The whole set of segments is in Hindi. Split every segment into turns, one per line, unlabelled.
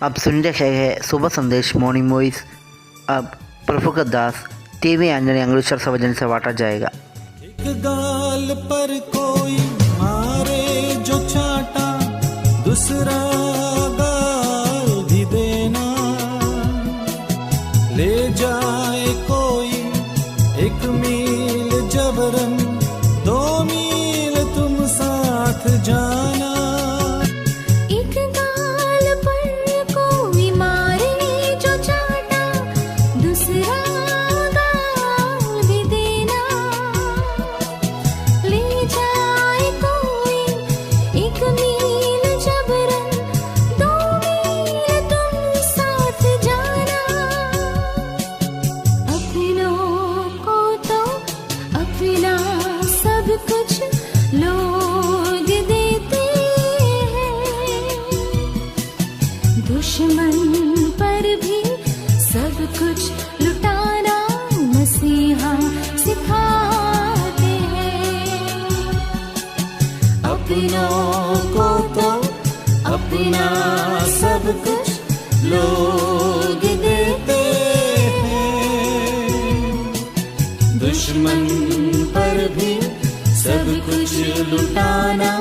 आप सुन रहे हैं सुबह संदेश मॉर्निंग वॉइस। अब प्रभु दास टीवी अंजनी अंग्रेश्वर सवजन से बांटा जाएगा।
एक गाल पर कोई मारे जो चाटा, दूसरा गाल भी देना। ले जाए कोई 1 मील जबरन, 2 मील तुम साथ जाना।
दुश्मन पर भी सब कुछ लुटाना मसीहा सिखाते हैं।
अपनों को तो अपना सब कुछ लोग देते हैं, दुश्मन पर भी सब कुछ लुटाना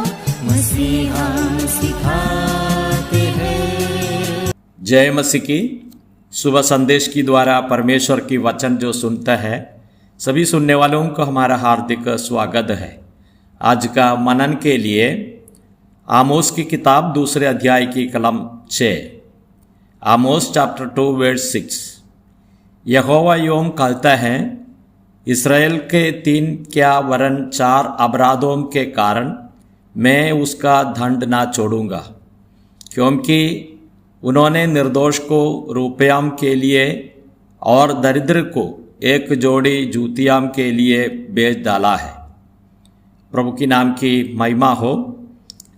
मसीहा सिखाते हैं।
जय मसीह की। सुबह संदेश की द्वारा परमेश्वर की वचन जो सुनता है, सभी सुनने वालों को हमारा हार्दिक स्वागत है। आज का मनन के लिए आमोस की किताब 2 अध्याय की कलम 6, आमोस चैप्टर 2 वर्स 6। यहोवा यूं कहता है, इसराइल के 3 क्या वरन 4 अपराधों के कारण मैं उसका दंड ना छोड़ूंगा, क्योंकि उन्होंने निर्दोष को रुपयाम के लिए और दरिद्र को 1 जोड़ी जूतियाम के लिए बेच डाला है। प्रभु की नाम की महिमा हो।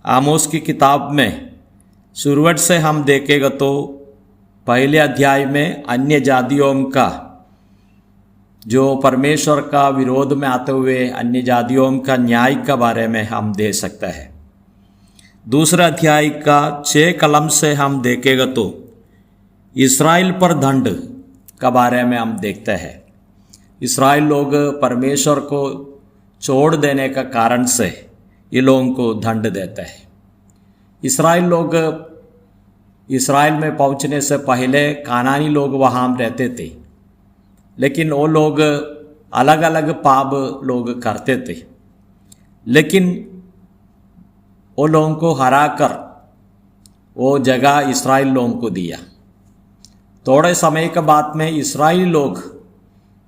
आमोस की किताब में शुरुआत से हम देखेगा तो पहले अध्याय में अन्य जातियों का, जो परमेश्वर का विरोध में आते हुए अन्य जातियों का न्याय के बारे में हम देख सकते हैं। 2 अध्याय का 6 कलम से हम देखेगा तो इसराइल पर दंड के बारे में हम देखते हैं। इसराइल लोग परमेश्वर को छोड़ देने का कारण से ये लोगों को दंड देते हैं। इसराइल लोग इसराइल में पहुंचने से पहले कानानी लोग वहाँ रहते थे, लेकिन वो लोग अलग अलग पाप लोग करते थे। लेकिन वो लोगों को हरा कर वो जगह इसराइल लोगों को दिया। थोड़े समय के बाद में इसराइली लोग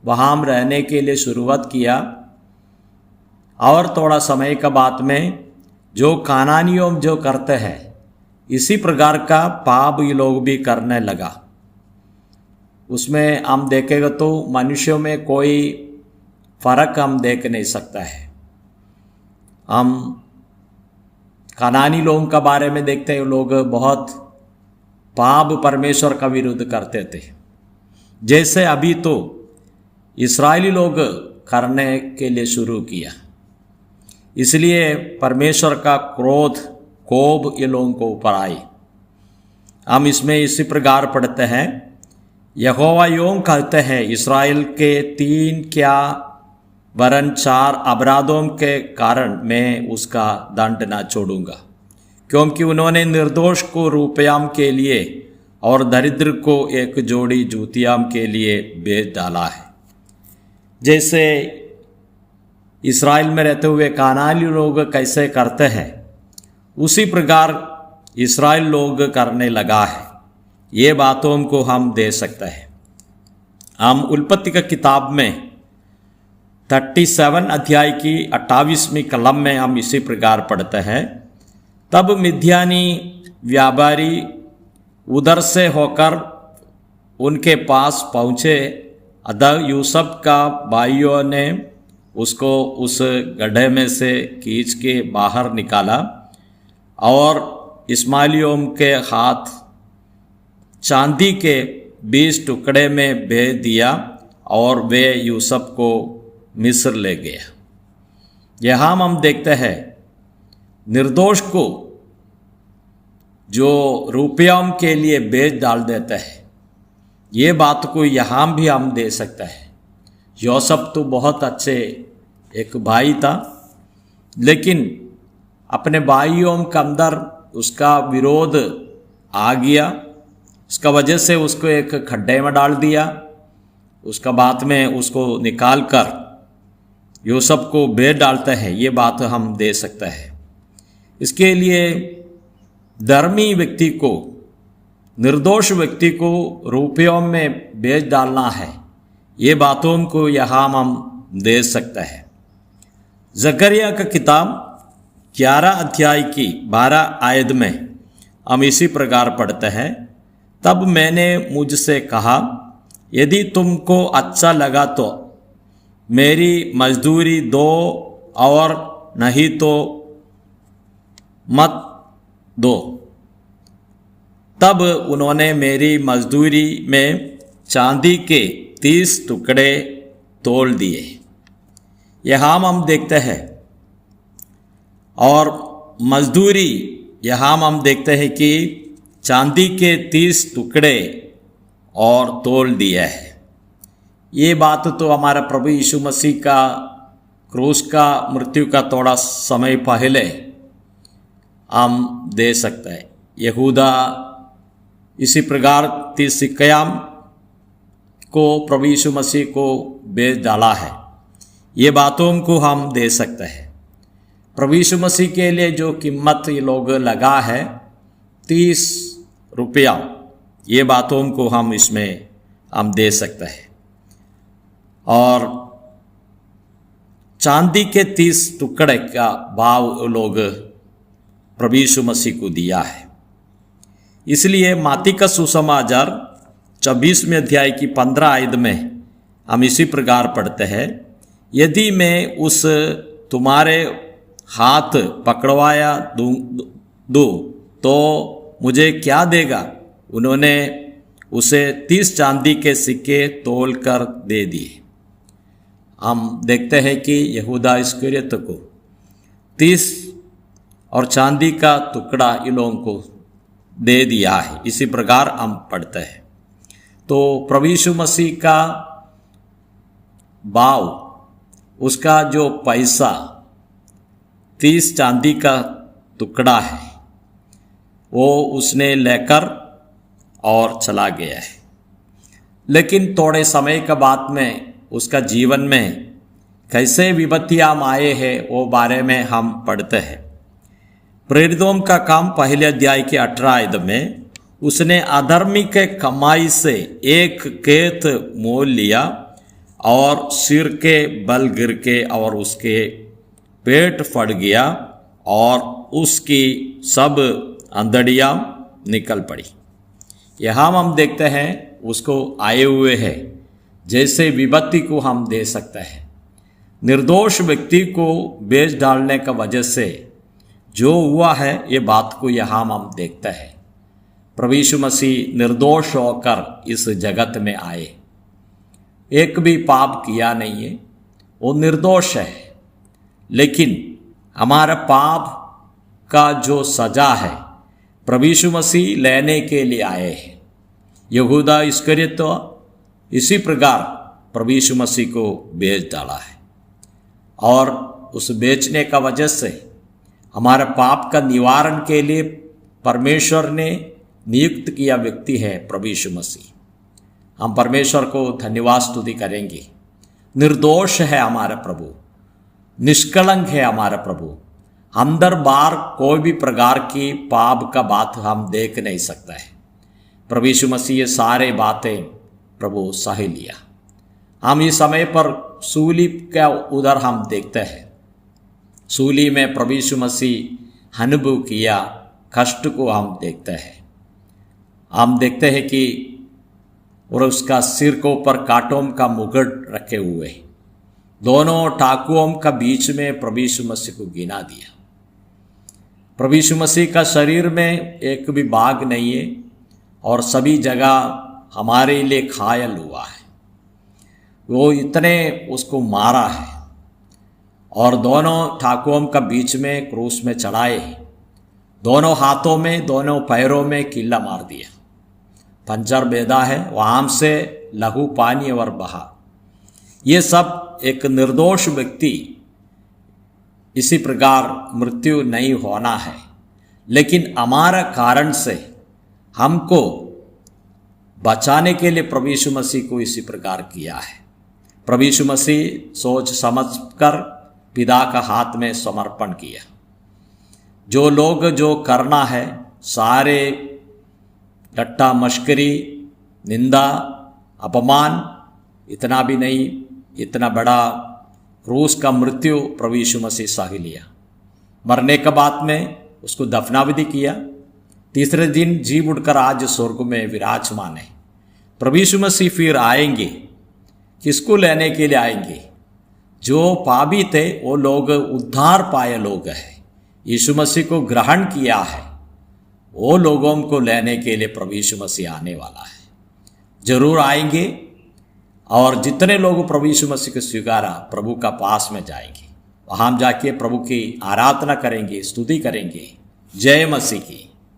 वहाँ रहने के लिए शुरुआत किया, और थोड़ा समय के बाद में जो कानानियों जो करते हैं इसी प्रकार का पाप ये लोग भी करने लगा। उसमें हम देखेगा तो मनुष्यों में कोई फर्क हम देख नहीं सकता है। हम कानानी लोगों के बारे में देखते हैं, लोग बहुत पाप परमेश्वर का विरोध करते थे, जैसे अभी तो इस्राएली लोग करने के लिए शुरू किया। इसलिए परमेश्वर का क्रोध कोप ये लोगों को ऊपर आई। हम इसमें इसी प्रकार पढ़ते हैं, यहोवा यूं कहते हैं, इसराइल के 3 क्या वरन 4 अपराधों के कारण मैं उसका दंड ना छोड़ूंगा, क्योंकि उन्होंने निर्दोष को रुपयाम के लिए और दरिद्र को 1 जोड़ी जूतियाम के लिए बेच डाला है। जैसे इसराइल में रहते हुए कानानी लोग कैसे करते हैं, उसी प्रकार इसराइल लोग करने लगा है। ये बातों को हम दे सकते हैं। हम उत्पत्ति की किताब में 37 अध्याय की 28वीं कलम में हम इसी प्रकार पढ़ते हैं, तब मिद्यानी व्यापारी उधर से होकर उनके पास पहुँचे। अतः यूसुफ का भाइयों ने उसको उस गड्ढे में से खींच के बाहर निकाला और इस्माइलियों के हाथ चांदी के 20 टुकड़े में भेज दिया, और वे यूसुफ को मिस्र ले गया। यहाँ हम देखते हैं निर्दोष को जो रुपयों के लिए बेच डाल देता है, ये बात को यहाँ भी हम दे सकते हैं। यूसुफ तो बहुत अच्छे एक भाई था, लेकिन अपने भाइयों के अंदर उसका विरोध आ गया। उसका वजह से उसको एक खड्डे में डाल दिया। उसका बाद में उसको निकाल कर यूसुफ को बेच डालता है, ये बात हम दे सकते हैं। इसके लिए धर्मी व्यक्ति को, निर्दोष व्यक्ति को रुपयों में बेच डालना है, ये बातों को यहाँ हम दे सकते हैं। जकरिया का किताब 11 अध्याय की 12 आयत में हम इसी प्रकार पढ़ते हैं, तब मैंने मुझसे कहा, यदि तुमको अच्छा लगा तो मेरी मजदूरी दो और नहीं तो मत दो। तब उन्होंने मेरी मजदूरी में चांदी के 30 टुकड़े तोल दिए। यहाँ हम देखते हैं, और मजदूरी यहाँ हम देखते हैं कि चांदी के 30 टुकड़े और तोल दिया है। ये बात तो हमारा प्रभु यीशु मसीह का क्रूस का मृत्यु का थोड़ा समय पहले हम दे सकते हैं। यहूदा इसी प्रकार 30 सिक्कियां को प्रभु यीशु मसीह को बेच डाला है, ये बातों को हम दे सकते हैं। प्रभु यीशु मसीह के लिए जो कीमत ये लोग लगा है 30 रुपया, ये बातों को हम इसमें हम दे सकते हैं। और चांदी के 30 टुकड़े का भाव लोग प्रभु यीशु मसीह को दिया है। इसलिए मत्ती का सुसमाचार 24वें अध्याय की 15 आयत में हम इसी प्रकार पढ़ते हैं, यदि मैं उस तुम्हारे हाथ पकड़वाया दूँ तो मुझे क्या देगा? उन्होंने उसे 30 चांदी के सिक्के तोल कर दे दिए। हम देखते हैं कि यहूदा इस्करियोत को 30 और चांदी का टुकड़ा इन लोगों को दे दिया है। इसी प्रकार हम पढ़ते हैं। तो प्रभु यीशु मसीह का भाव, उसका जो पैसा 30 चांदी का टुकड़ा है, वो उसने लेकर और चला गया है। लेकिन थोड़े समय के बाद में उसका जीवन में कैसे विपत्तियां आए हैं वो बारे में हम पढ़ते हैं। प्रेरितों का काम 1 अध्याय के 18 आयत में उसने अधर्मी के कमाई से एक खेत मोल लिया और सिर के बल गिर के और उसके पेट फट गया और उसकी सब अंधड़ियाँ निकल पड़ी। यहाँ हम देखते हैं उसको आए हुए हैं, जैसे विपत्ति को हम दे सकते हैं। निर्दोष व्यक्ति को बेच डालने का वजह से जो हुआ है, ये बात को यहाँ हम देखते हैं। प्रभु यीशु मसीह निर्दोष होकर इस जगत में आए, एक भी पाप किया नहीं है, वो निर्दोष है। लेकिन हमारा पाप का जो सजा है प्रभु यीशु मसीह लेने के लिए आए हैं। यहूदा इस्करियोत तो इसी प्रकार प्रभु यीशु मसीह को बेच डाला है, और उस बेचने का वजह से हमारे पाप का निवारण के लिए परमेश्वर ने नियुक्त किया व्यक्ति है प्रभु यीशु मसीह। हम परमेश्वर को धन्यवाद स्तुति करेंगे। निर्दोष है हमारा प्रभु, निष्कलंक है हमारा प्रभु। अंदर बार कोई भी प्रकार की पाप का बात हम देख नहीं सकता है। प्रभु यीशु मसीह ये सारे बातें प्रभु सह लिया। हम इस समय पर सूली का उधर हम देखते हैं। सूली में प्रभु यीशु मसीह अनुभव किया कष्ट को हम देखते हैं। हम देखते हैं कि और उसका सिर के ऊपर कांटों का मुकुट रखे हुए, दोनों टाकुओं का बीच में प्रभु यीशु मसीह को गिना दिया। प्रभु यीशु मसीह का शरीर में एक भी भाग नहीं है और सभी जगह हमारे लिए घायल हुआ है। वो इतने उसको मारा है और दोनों ठाकुरों का बीच में क्रूस में चढ़ाए। दोनों हाथों में दोनों पैरों में किल्ला मार दिया, पंजर बेदा है, वहां से लहू पानी और बहा। ये सब एक निर्दोष व्यक्ति इसी प्रकार मृत्यु नहीं होना है, लेकिन हमारा कारण से हमको बचाने के लिए प्रभु यीशु मसीह को इसी प्रकार किया है। प्रभु यीशु मसीह सोच समझकर पिता का हाथ में समर्पण किया। जो लोग जो करना है सारे टट्टा मश्करी निंदा अपमान इतना भी नहीं, इतना बड़ा क्रूस का मृत्यु प्रभु यीशु मसीह सह लिया। मरने के बाद में उसको दफनाविधि किया, तीसरे दिन जी उठकर आज स्वर्ग में विराजमान है। प्रभु यीशु मसीह फिर आएंगे, किसको लेने के लिए आएंगे? जो पापी थे वो लोग उद्धार पाए लोग हैं, यीशु मसीह को ग्रहण किया है, वो लोगों को लेने के लिए प्रभु यीशु मसीह आने वाला है। जरूर आएंगे और जितने लोग प्रभु यीशु मसीह को स्वीकारा प्रभु का पास में जाएंगे, वहां जाके प्रभु की आराधना करेंगे, स्तुति करेंगे। जय मसीह की।